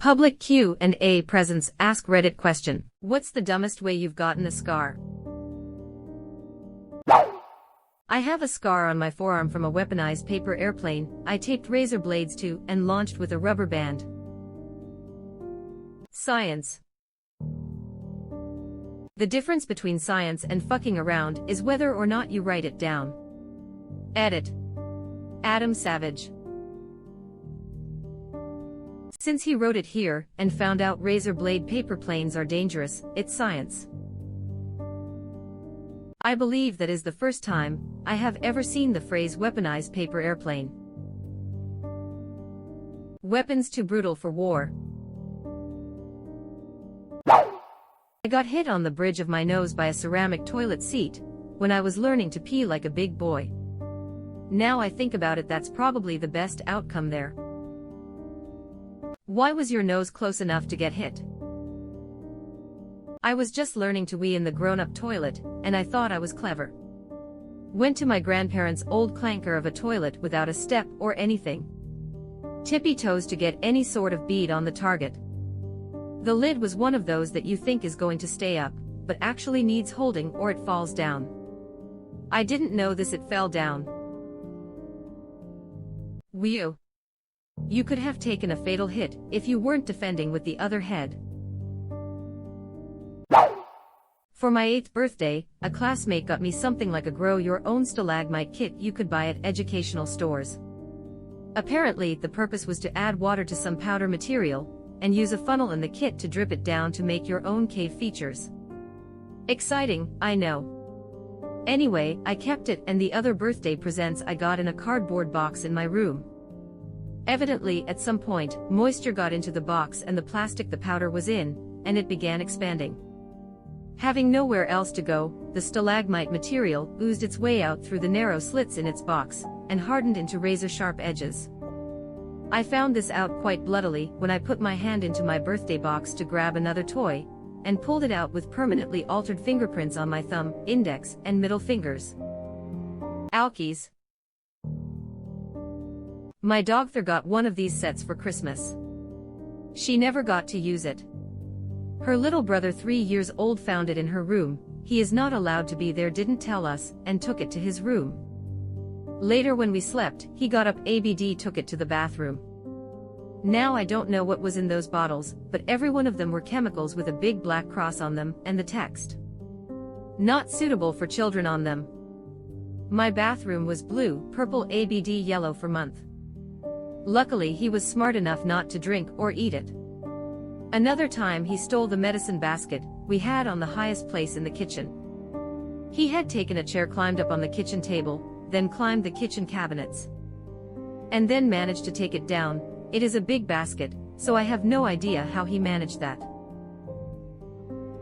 Public Q&A presents Ask Reddit question. What's the dumbest way you've gotten a scar? I have a scar on my forearm from a weaponized paper airplane I taped razor blades to and launched with a rubber band. Science. The difference between science and fucking around is whether or not you write it down. Edit. Adam Savage. Since he wrote it here and found out razor blade paper planes are dangerous, it's science. I believe that is the first time I have ever seen the phrase weaponized paper airplane. Weapons too brutal for war. I got hit on the bridge of my nose by a ceramic toilet seat when I was learning to pee like a big boy. Now I think about it, that's probably the best outcome there. Why was your nose close enough to get hit? I was just learning to wee in the grown-up toilet, and I thought I was clever. Went to my grandparents' old clanker of a toilet without a step or anything. Tippy toes to get any sort of bead on the target. The lid was one of those that you think is going to stay up, but actually needs holding or it falls down. I didn't know this, it fell down. Whew. You could have taken a fatal hit if you weren't defending with the other head. For my 8th birthday, a classmate got me something like a grow your own stalagmite kit you could buy at educational stores. Apparently, the purpose was to add water to some powder material and use a funnel in the kit to drip it down to make your own cave features. Exciting, I know. Anyway, I kept it, and the other birthday presents I got in a cardboard box in my room. Evidently, at some point, moisture got into the box and the plastic the powder was in, and it began expanding. Having nowhere else to go, the stalagmite material oozed its way out through the narrow slits in its box, and hardened into razor-sharp edges. I found this out quite bloodily when I put my hand into my birthday box to grab another toy, and pulled it out with permanently altered fingerprints on my thumb, index, and middle fingers. Alkies. My dogther got one of these sets for Christmas. She never got to use it. Her little brother, 3 years old, found it in her room. He is not allowed to be there, didn't tell us, and took it to his room. Later when we slept, he got up, took it to the bathroom. Now I don't know what was in those bottles, but every one of them were chemicals with a big black cross on them and the text, "Not suitable for children," on them. My bathroom was blue, purple, yellow for month. Luckily he was smart enough not to drink or eat it. Another time he stole the medicine basket we had on the highest place in the kitchen. He had taken a chair, climbed up on the kitchen table, then climbed the kitchen cabinets, and then managed to take it down. It is a big basket, so I have no idea how he managed that.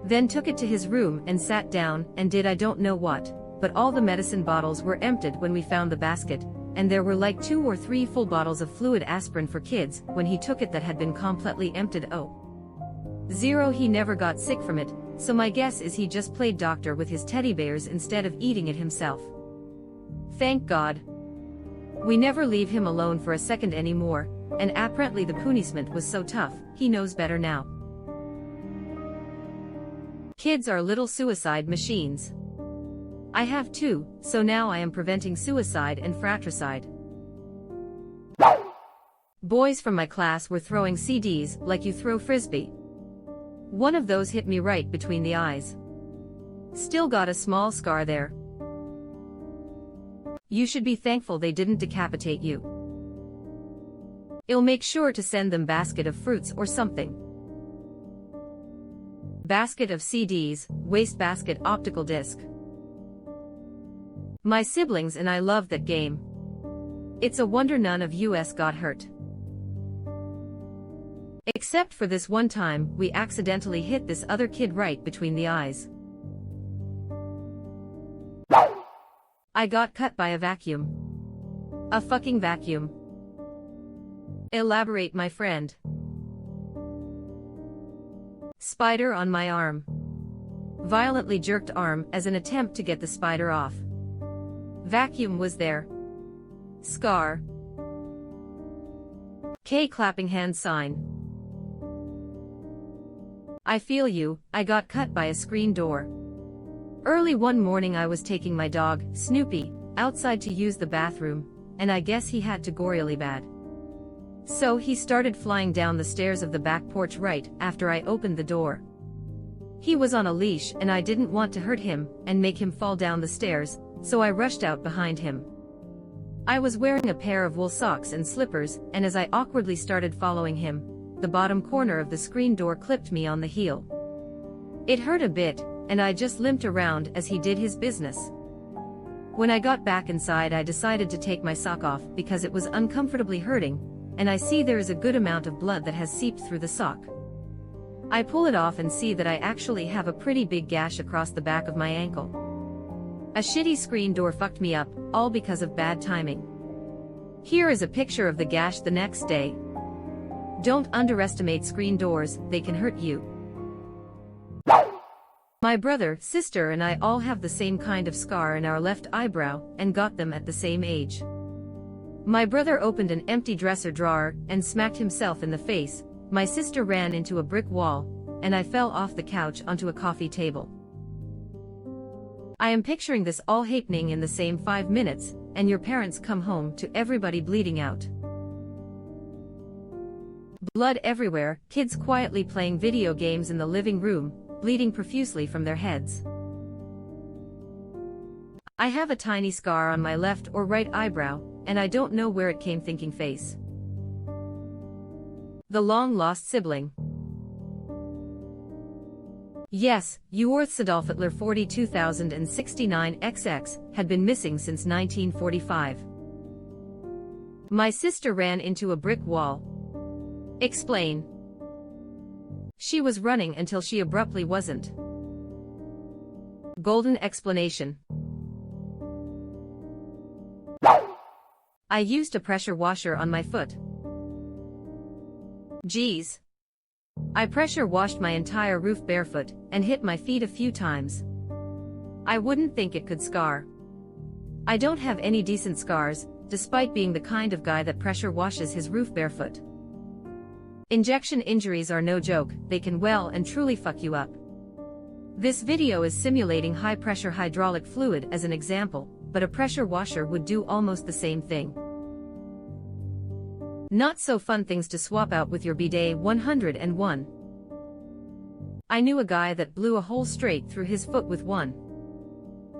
Then took it to his room and sat down and did I don't know what, but all the medicine bottles were emptied when we found the basket, and there were like 2 or 3 full bottles of fluid aspirin for kids when he took it that had been completely emptied. He never got sick from it, so my guess is he just played doctor with his teddy bears instead of eating it himself. Thank God. We never leave him alone for a second anymore, and apparently the punishment was so tough, he knows better now. Kids are little suicide machines. I have 2, so now I am preventing suicide and fratricide. Boys from my class were throwing CDs like you throw frisbee. One of those hit me right between the eyes. Still got a small scar there. You should be thankful they didn't decapitate you. I'll make sure to send them basket of fruits or something. Basket of CDs, wastebasket, optical disc. My siblings and I love that game. It's a wonder none of us got hurt. Except for this one time, we accidentally hit this other kid right between the eyes. I got cut by a vacuum. A fucking vacuum. Elaborate, my friend. Spider on my arm. Violently jerked arm as an attempt to get the spider off. Vacuum was there. Scar. K clapping hand sign. I feel you, I got cut by a screen door. Early one morning I was taking my dog, Snoopy, outside to use the bathroom, and I guess he had to go really bad. So he started flying down the stairs of the back porch right after I opened the door. He was on a leash and I didn't want to hurt him and make him fall down the stairs, so I rushed out behind him. I was wearing a pair of wool socks and slippers, and as I awkwardly started following him, the bottom corner of the screen door clipped me on the heel. It hurt a bit, and I just limped around as he did his business. When I got back inside I decided to take my sock off because it was uncomfortably hurting, and I see there is a good amount of blood that has seeped through the sock. I pull it off and see that I actually have a pretty big gash across the back of my ankle. A shitty screen door fucked me up, all because of bad timing. Here is a picture of the gash the next day. Don't underestimate screen doors, they can hurt you. My brother, sister and I all have the same kind of scar in our left eyebrow, and got them at the same age. My brother opened an empty dresser drawer and smacked himself in the face. My sister ran into a brick wall, and I fell off the couch onto a coffee table. I am picturing this all happening in the same 5 minutes, and your parents come home to everybody bleeding out. Blood everywhere, kids quietly playing video games in the living room, bleeding profusely from their heads. I have a tiny scar on my left or right eyebrow, and I don't know where it came thinking face. The long-lost sibling. Yes, Uorthsadolfitler 42069XX had been missing since 1945. My sister ran into a brick wall. Explain. She was running until she abruptly wasn't. Golden explanation. I used a pressure washer on my foot. Geez. I pressure washed my entire roof barefoot and hit my feet a few times. I wouldn't think it could scar. I don't have any decent scars, despite being the kind of guy that pressure washes his roof barefoot. Injection injuries are no joke, they can well and truly fuck you up. This video is simulating high-pressure hydraulic fluid as an example, but a pressure washer would do almost the same thing. Not so fun things to swap out with your bidet 101. I knew a guy that blew a hole straight through his foot with one.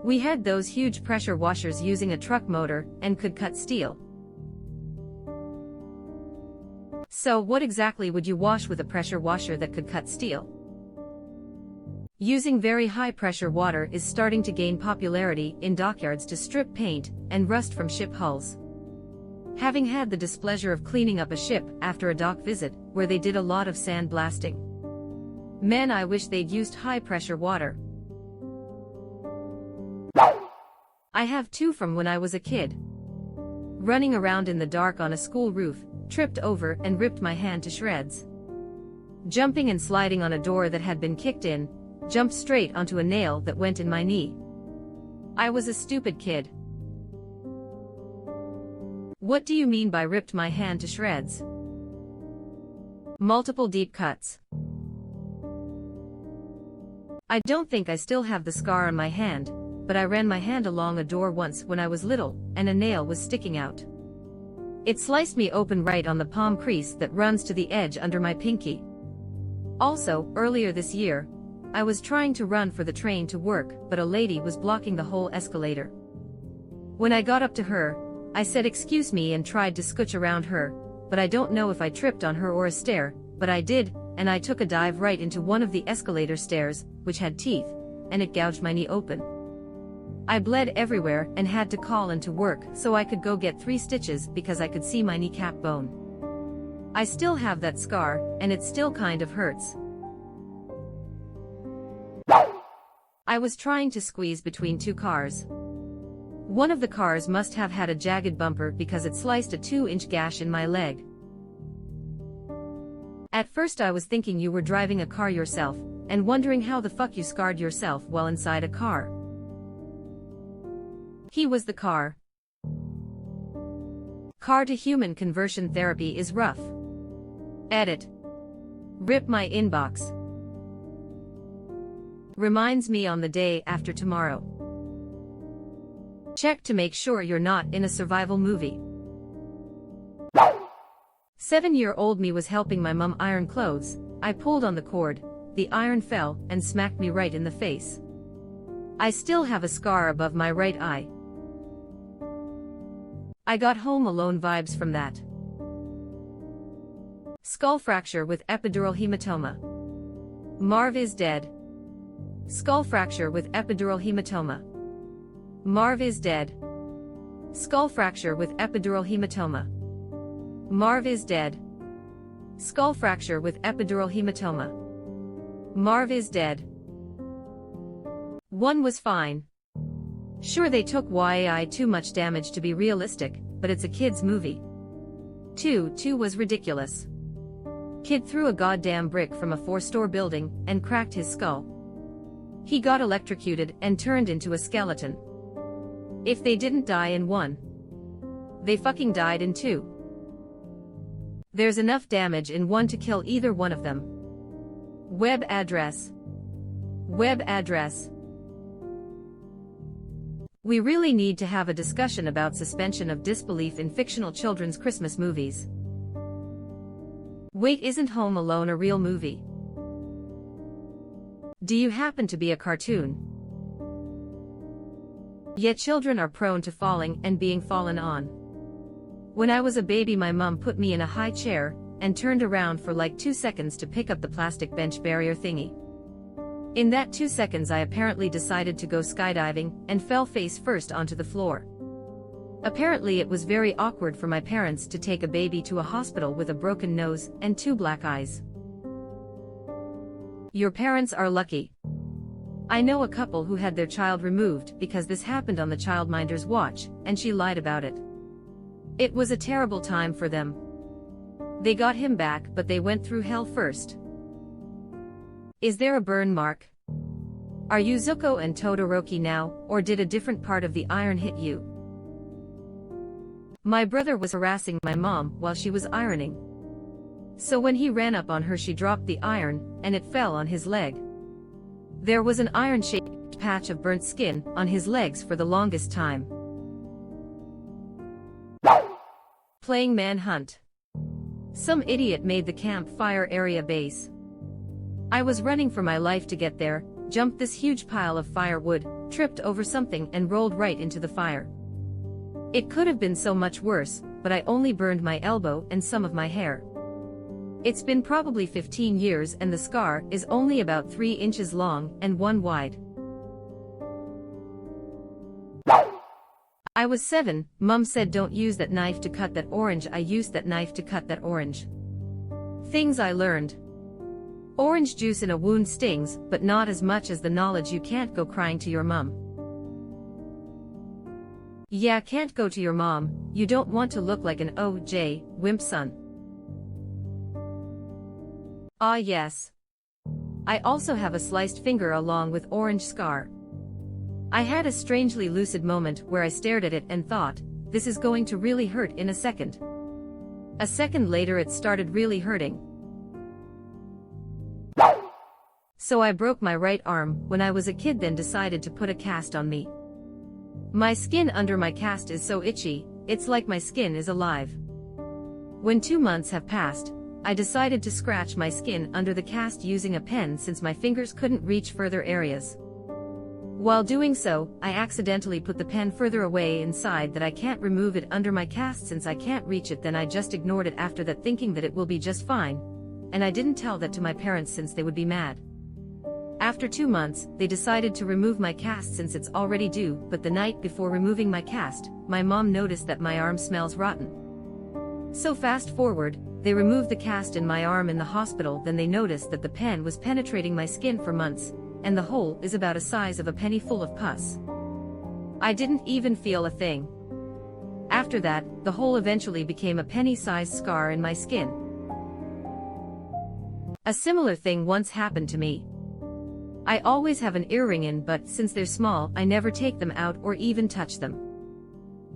We had those huge pressure washers using a truck motor and could cut steel. So what exactly would you wash with a pressure washer that could cut steel? Using very high pressure water is starting to gain popularity in dockyards to strip paint and rust from ship hulls. Having had the displeasure of cleaning up a ship after a dock visit where they did a lot of sand blasting. Man, I wish they'd used high pressure water. I have two from when I was a kid. Running around in the dark on a school roof, tripped over and ripped my hand to shreds. Jumping and sliding on a door that had been kicked in, jumped straight onto a nail that went in my knee. I was a stupid kid. What do you mean by ripped my hand to shreds? Multiple deep cuts. I don't think I still have the scar on my hand, but I ran my hand along a door once when I was little, and a nail was sticking out. It sliced me open right on the palm crease that runs to the edge under my pinky. Also, earlier this year, I was trying to run for the train to work, but a lady was blocking the whole escalator. When I got up to her, I said excuse me and tried to scooch around her, but I don't know if I tripped on her or a stair, but I did, and I took a dive right into one of the escalator stairs, which had teeth, and it gouged my knee open. I bled everywhere and had to call into work so I could go get 3 stitches because I could see my kneecap bone. I still have that scar, and it still kind of hurts. I was trying to squeeze between 2 cars. One of the cars must have had a jagged bumper because it sliced a 2-inch gash in my leg. At first I was thinking you were driving a car yourself, and wondering how the fuck you scarred yourself while inside a car. He was the car. Car-to-human conversion therapy is rough. Edit. Rip my inbox. Reminds me on the day after tomorrow. Check to make sure you're not in a survival movie. 7-year-old me was helping my mom iron clothes. I pulled on the cord, the iron fell and smacked me right in the face. I still have a scar above my right eye. I got Home Alone vibes from that. Skull fracture with epidural hematoma. Marv is dead. Skull fracture with epidural hematoma. Marv is dead. Skull fracture with epidural hematoma. Marv is dead. Skull fracture with epidural hematoma. Marv is dead. 1 was fine. Sure, they took way too much damage to be realistic, but it's a kid's movie. 2 was ridiculous. Kid threw a goddamn brick from a 4-story building and cracked his skull. He got electrocuted and turned into a skeleton. If they didn't die in 1, they fucking died in 2. There's enough damage in 1 to kill either one of them. Web address. Web address. We really need to have a discussion about suspension of disbelief in fictional children's Christmas movies. Wait, isn't Home Alone a real movie? Do you happen to be a cartoon? Yet children are prone to falling and being fallen on. When I was a baby, my mom put me in a high chair and turned around for like 2 seconds to pick up the plastic bench barrier thingy. In that 2 seconds, I apparently decided to go skydiving and fell face first onto the floor. Apparently it was very awkward for my parents to take a baby to a hospital with a broken nose and 2 black eyes. Your parents are lucky. I know a couple who had their child removed because this happened on the childminder's watch, and she lied about it. It was a terrible time for them. They got him back, but they went through hell first. Is there a burn mark? Are you Zuko and Todoroki now, or did a different part of the iron hit you? My brother was harassing my mom while she was ironing. So when he ran up on her, she dropped the iron, and it fell on his leg. There was an iron-shaped patch of burnt skin on his legs for the longest time. Playing manhunt. Some idiot made the campfire area base. I was running for my life to get there, jumped this huge pile of firewood, tripped over something and rolled right into the fire. It could have been so much worse, but I only burned my elbow and some of my hair. It's been probably 15 years and the scar is only about 3 inches long and 1 wide. I was 7, Mum said don't use that knife to cut that orange. I used that knife to cut that orange. Things I learned. Orange juice in a wound stings, but not as much as the knowledge you can't go crying to your mum. Yeah, can't go to your mom, you don't want to look like an OJ, wimp son. Ah yes. I also have a sliced finger along with orange scar. I had a strangely lucid moment where I stared at it and thought, this is going to really hurt in a second. A second later it started really hurting. So I broke my right arm when I was a kid, then decided to put a cast on me. My skin under my cast is so itchy, it's like my skin is alive. When 2 months have passed, I decided to scratch my skin under the cast using a pen since my fingers couldn't reach further areas. While doing so, I accidentally put the pen further away inside that I can't remove it under my cast since I can't reach it. Then I just ignored it after that, thinking that it will be just fine. And I didn't tell that to my parents since they would be mad. After 2 months, they decided to remove my cast since it's already due, but the night before removing my cast, my mom noticed that my arm smells rotten. So fast forward, they removed the cast in my arm in the hospital. Then they noticed that the pen was penetrating my skin for months, and the hole is about the size of a penny full of pus. I didn't even feel a thing. After that, the hole eventually became a penny-sized scar in my skin. A similar thing once happened to me. I always have an earring in, but since they're small, I never take them out or even touch them.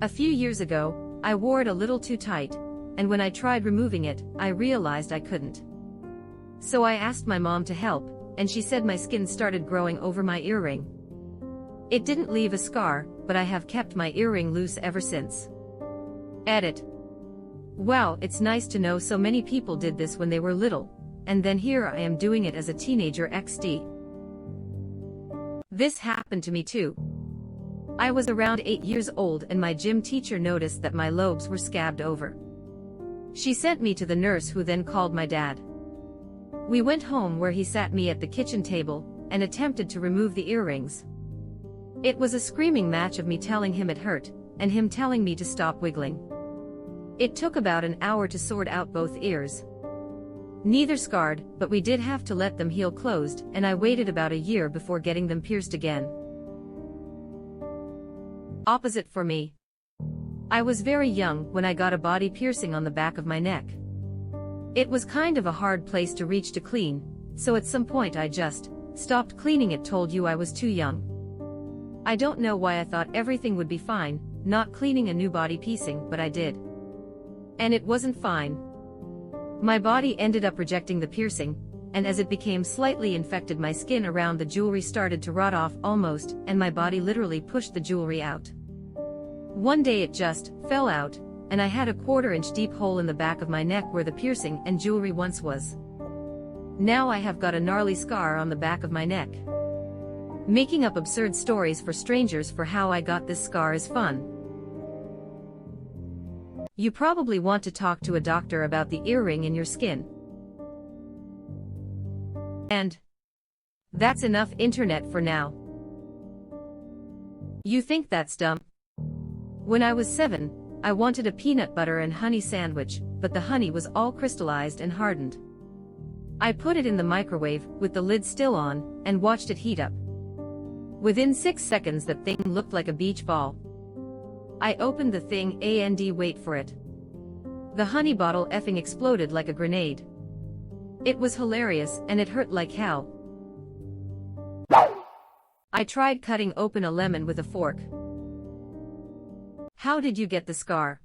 A few years ago, I wore it a little too tight, and when I tried removing it, I realized I couldn't. So I asked my mom to help, and she said my skin started growing over my earring. It didn't leave a scar, but I have kept my earring loose ever since. Edit. Wow, it's nice to know so many people did this when they were little, and then here I am doing it as a teenager XD. This happened to me too. I was around 8 years old and my gym teacher noticed that my lobes were scabbed over. She sent me to the nurse, who then called my dad. We went home, where he sat me at the kitchen table and attempted to remove the earrings. It was a screaming match of me telling him it hurt, and him telling me to stop wiggling. It took about an hour to sort out both ears. Neither scarred, but we did have to let them heal closed, and I waited about a year before getting them pierced again. Opposite for me. I was very young when I got a body piercing on the back of my neck. It was kind of a hard place to reach to clean, so at some point I just stopped cleaning it. Told you I was too young. I don't know why I thought everything would be fine, not cleaning a new body piecing, but I did. And it wasn't fine. My body ended up rejecting the piercing, and as it became slightly infected, my skin around the jewelry started to rot off almost, and my body literally pushed the jewelry out. One day it just fell out, and I had a 1/4-inch deep hole in the back of my neck where the piercing and jewelry once was. Now I have got a gnarly scar on the back of my neck. Making up absurd stories for strangers for how I got this scar is fun. You probably want to talk to a doctor about the earring in your skin. And that's enough internet for now. You think that's dumb? When I was 7, I wanted a peanut butter and honey sandwich, but the honey was all crystallized and hardened. I put it in the microwave with the lid still on and watched it heat up. Within 6 seconds that thing looked like a beach ball. I opened the thing and wait for it. The honey bottle effing exploded like a grenade. It was hilarious and it hurt like hell. I tried cutting open a lemon with a fork. How did you get the scar?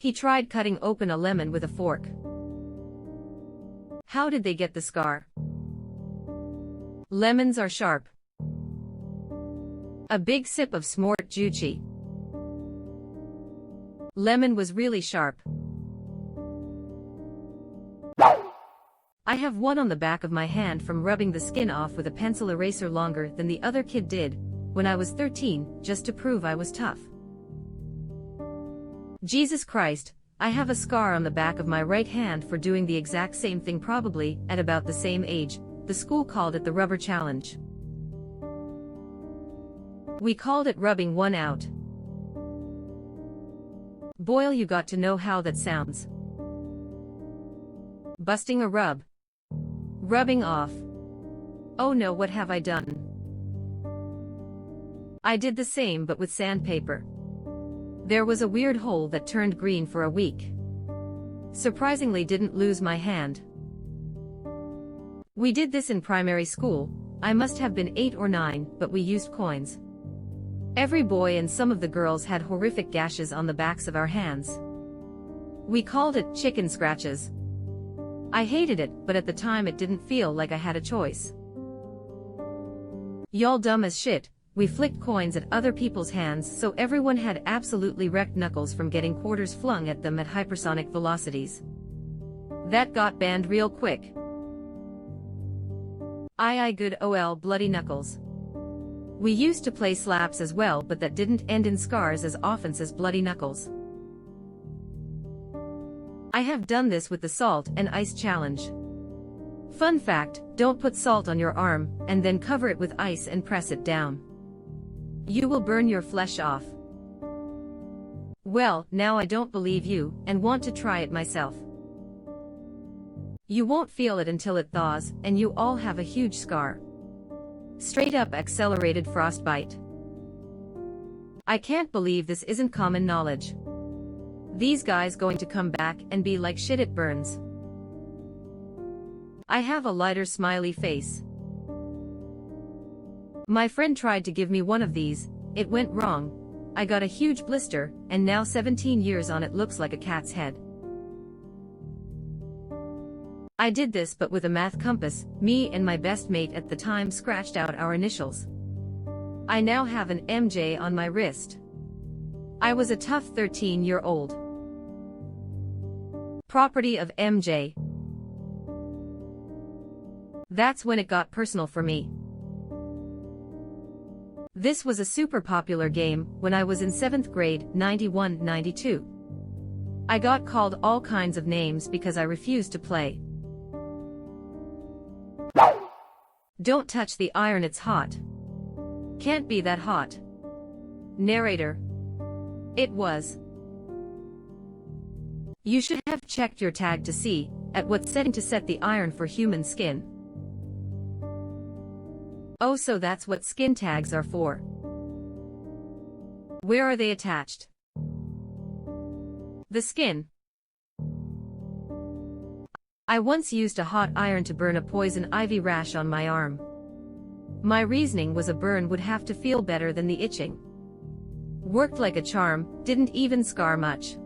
He tried cutting open a lemon with a fork. How did they get the scar? Lemons are sharp. A big sip of smart juicy. Lemon was really sharp. I have one on the back of my hand from rubbing the skin off with a pencil eraser longer than the other kid did when I was 13, just to prove I was tough. Jesus Christ, I have a scar on the back of my right hand for doing the exact same thing, probably at about the same age. The school called it the rubber challenge. We called it rubbing one out. Boyle, you got to know how that sounds. Busting a rub. Rubbing off. Oh no, what have I done? I did the same but with sandpaper. There was a weird hole that turned green for a week. Surprisingly didn't lose my hand. We did this in primary school. I must have been 8 or 9, but we used coins. Every boy and some of the girls had horrific gashes on the backs of our hands. We called it chicken scratches. I hated it, but at the time it didn't feel like I had a choice. Y'all dumb as shit. We flicked coins at other people's hands, so everyone had absolutely wrecked knuckles from getting quarters flung at them at hypersonic velocities. That got banned real quick. I good ol bloody knuckles. We used to play slaps as well, but that didn't end in scars as often as bloody knuckles. I have done this with the salt and ice challenge. Fun fact, don't put salt on your arm and then cover it with ice and press it down. You will burn your flesh off. Well, now I don't believe you and want to try it myself. You won't feel it until it thaws, and you all have a huge scar. Straight up accelerated frostbite. I can't believe this isn't common knowledge. These guys going to come back and be like, shit, it burns. I have a lighter smiley face. My friend tried to give me one of these, it went wrong. I got a huge blister, and now 17 years on it looks like a cat's head. I did this but with a math compass. Me and my best mate at the time scratched out our initials. I now have an MJ on my wrist. I was a tough 13-year-old. Property of MJ. That's when it got personal for me. This was a super popular game when I was in 7th grade, 91-92. I got called all kinds of names because I refused to play. Don't touch the iron, it's hot. Can't be that hot. Narrator. It was. You should have checked your tag to see at what setting to set the iron for human skin. Oh, so that's what skin tags are for. Where are they attached? The skin. I once used a hot iron to burn a poison ivy rash on my arm. My reasoning was a burn would have to feel better than the itching. Worked like a charm, didn't even scar much.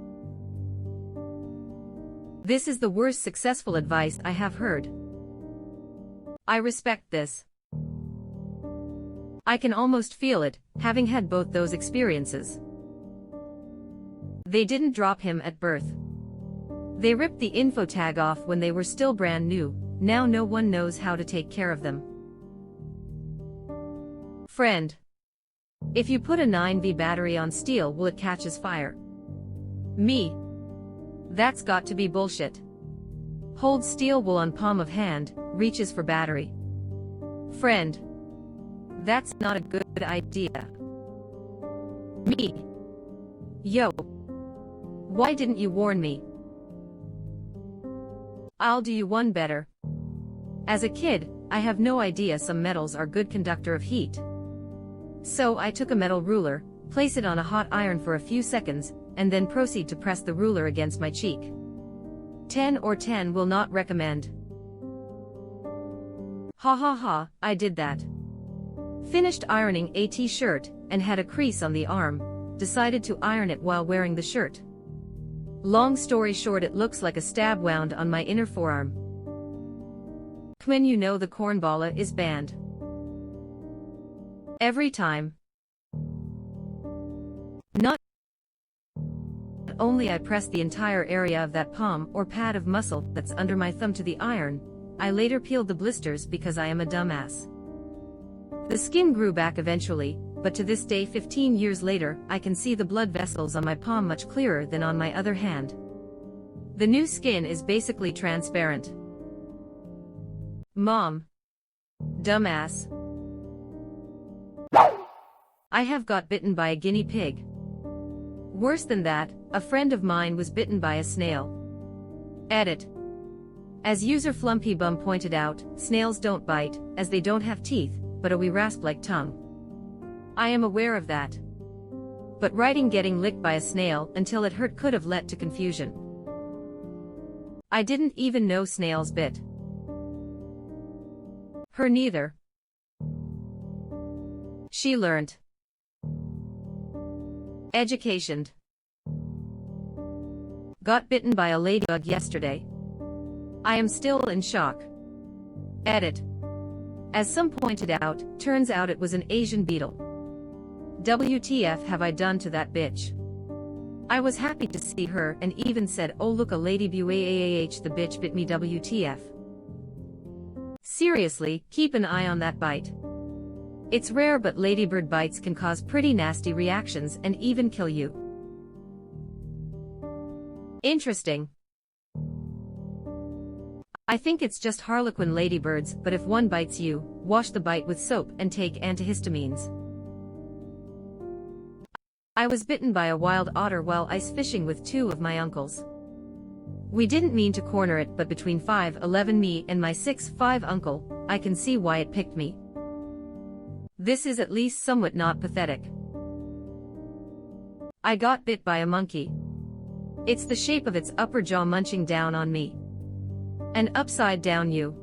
This is the worst successful advice I have heard. I respect this. I can almost feel it, having had both those experiences. They didn't drop him at birth. They ripped the info tag off when they were still brand new. Now no one knows how to take care of them. Friend. If you put a 9V battery on steel, will it catches fire? Me. That's got to be bullshit. Hold steel wool on palm of hand, reaches for battery. Friend. That's not a good idea. Me. Yo. Why didn't you warn me? I'll do you one better. As a kid, I have no idea some metals are good conductor of heat. So I took a metal ruler, place it on a hot iron for a few seconds, and then proceed to press the ruler against my cheek. 10 or 10 will not recommend. Ha ha ha, I did that. Finished ironing a t-shirt, and had a crease on the arm, decided to iron it while wearing the shirt. Long story short, it looks like a stab wound on my inner forearm. When you know the cornballa is banned. Every time. Not only I press the entire area of that palm or pad of muscle that's under my thumb to the iron, I later peeled the blisters because I am a dumbass. The skin grew back eventually, but to this day 15 years later, I can see the blood vessels on my palm much clearer than on my other hand. The new skin is basically transparent. Mom. Dumbass. I have got bitten by a guinea pig. Worse than that, a friend of mine was bitten by a snail. Edit. As user Flumpybum pointed out, snails don't bite, as they don't have teeth, but a wee rasp-like tongue. I am aware of that. But writing getting licked by a snail until it hurt could have led to confusion. I didn't even know snails bit. Her neither. She learned. Education. Got bitten by a ladybug yesterday. I am still in shock. Edit. As some pointed out, turns out it was an Asian beetle. WTF have I done to that bitch? I was happy to see her and even said, oh look, a ladybug, the bitch bit me, WTF. Seriously, keep an eye on that bite. It's rare, but ladybird bites can cause pretty nasty reactions and even kill you. Interesting. I think it's just harlequin ladybirds, but if one bites you, wash the bite with soap and take antihistamines. I was bitten by a wild otter while ice fishing with two of my uncles. We didn't mean to corner it, but between 5'11" me and my 6'5" uncle, I can see why it picked me. This is at least somewhat not pathetic. I got bit by a monkey. It's the shape of its upper jaw munching down on me. An upside down U.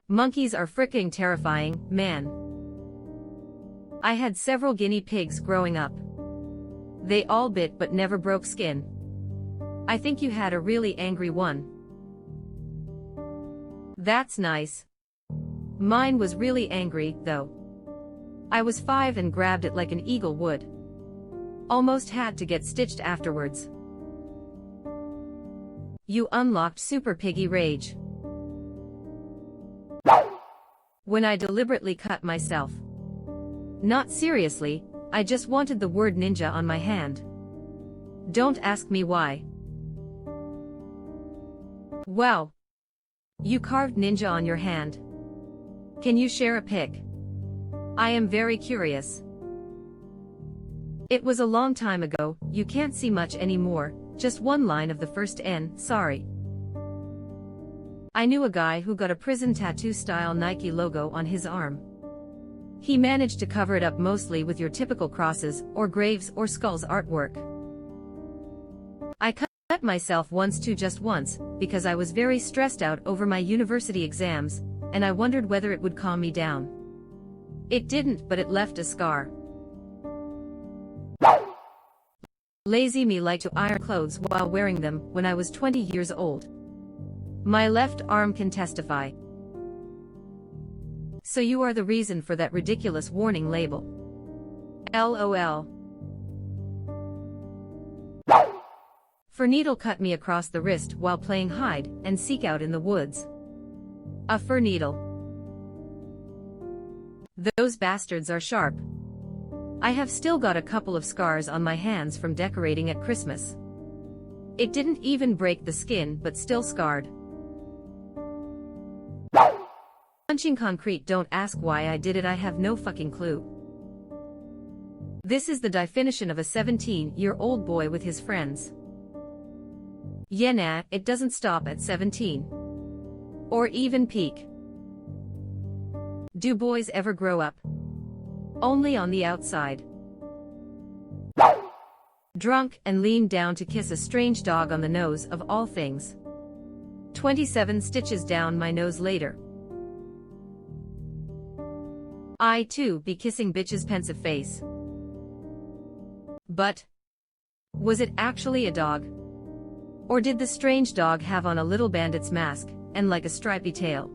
Monkeys are fricking terrifying, man. I had several guinea pigs growing up. They all bit but never broke skin. I think you had a really angry one. That's nice. Mine was really angry, though. I was 5 and grabbed it like an eagle would. Almost had to get stitched afterwards. You unlocked Super Piggy Rage. When I deliberately cut myself. Not seriously, I just wanted the word ninja on my hand. Don't ask me why. Wow. You carved ninja on your hand. Can you share a pic? I am very curious. It was a long time ago, you can't see much anymore, just one line of the first N, sorry. I knew a guy who got a prison tattoo-style Nike logo on his arm. He managed to cover it up mostly with your typical crosses, or graves or skulls artwork. I cut myself once too, just once, because I was very stressed out over my university exams, and I wondered whether it would calm me down. It didn't, but it left a scar. Lazy me liked to iron clothes while wearing them when I was 20 years old. My left arm can testify. So you are the reason for that ridiculous warning label. LOL. Fur cut me across the wrist while playing hide and seek out in the woods. A fur needle. Those bastards are sharp. I have still got a couple of scars on my hands from decorating at Christmas. It didn't even break the skin, but still scarred. Punching concrete, don't ask why I did it, I have no fucking clue. This is the definition of a 17-year-old boy with his friends. Yeah, nah, it doesn't stop at 17. Or even peak. Do boys ever grow up? Only on the outside. Drunk and leaned down to kiss a strange dog on the nose of all things. 27 stitches down my nose later. I too be kissing bitch's pensive face. But was it actually a dog? Or did the strange dog have on a little bandit's mask and like a stripy tail?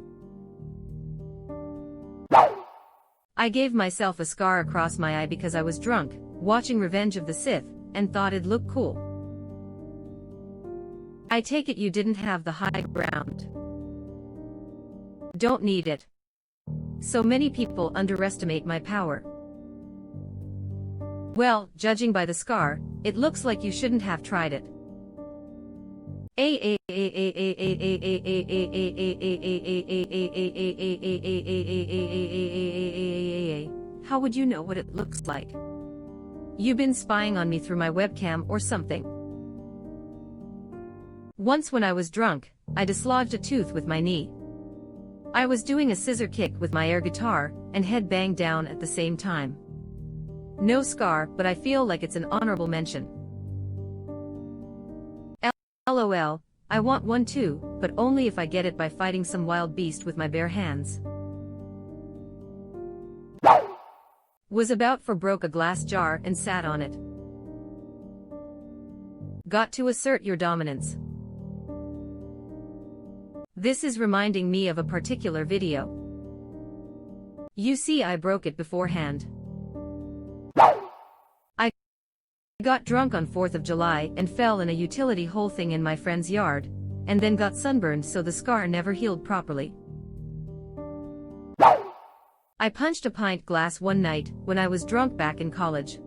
I gave myself a scar across my eye because I was drunk, watching Revenge of the Sith, and thought it'd look cool. I take it you didn't have the high ground. Don't need it. So many people underestimate my power. Well, judging by the scar, it looks like you shouldn't have tried it. How would you know what it looks like? You been spying on me through my webcam or something? Once when I was drunk, I dislodged a tooth with my knee. I was doing a scissor kick with my air guitar, and head banged down at the same time. No scar, but I feel like it's an honorable mention. LOL, I want one too, but only if I get it by fighting some wild beast with my bare hands. Was about for broke a glass jar and sat on it. Got to assert your dominance. This is reminding me of a particular video. You see, I broke it beforehand. I got drunk on 4th of July and fell in a utility hole thing in my friend's yard, and then got sunburned so the scar never healed properly. I punched a pint glass one night when I was drunk back in college.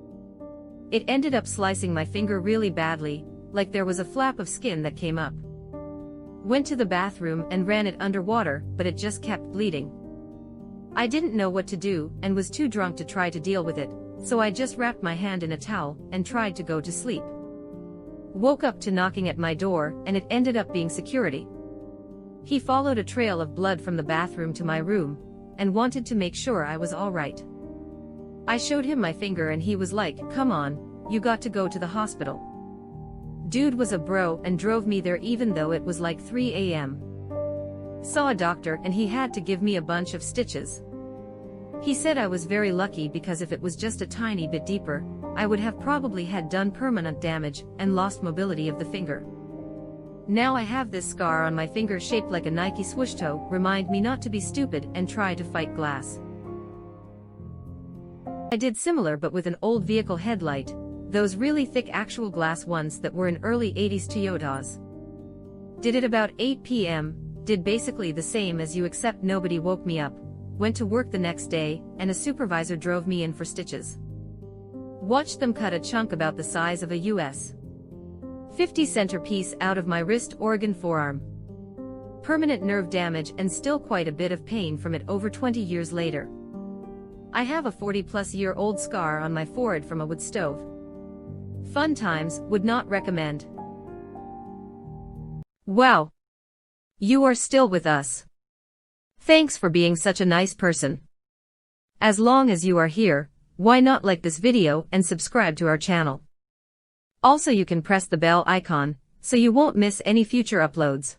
It ended up slicing my finger really badly, like there was a flap of skin that came up. Went to the bathroom and ran it underwater, but it just kept bleeding. I didn't know what to do and was too drunk to try to deal with it, so I just wrapped my hand in a towel and tried to go to sleep. Woke up to knocking at my door, and it ended up being security. He followed a trail of blood from the bathroom to my room, and wanted to make sure I was alright. I showed him my finger and he was like, "Come on, you got to go to the hospital." Dude was a bro and drove me there even though it was like 3 a.m. Saw a doctor and he had to give me a bunch of stitches. He said I was very lucky because if it was just a tiny bit deeper, I would have probably had done permanent damage and lost mobility of the finger. Now I have this scar on my finger shaped like a Nike swoosh toe, remind me not to be stupid and try to fight glass. I did similar but with an old vehicle headlight, those really thick actual glass ones that were in early 80s Toyotas. Did it about 8 p.m, did basically the same as you except nobody woke me up, went to work the next day, and a supervisor drove me in for stitches. Watched them cut a chunk about the size of a US 50-center piece out of my wrist Oregon forearm. Permanent nerve damage and still quite a bit of pain from it over 20 years later. I have a 40-plus-year-old scar on my forehead from a wood stove. Fun times, would not recommend. Wow! You are still with us. Thanks for being such a nice person. As long as you are here, why not like this video and subscribe to our channel? Also you can press the bell icon, so you won't miss any future uploads.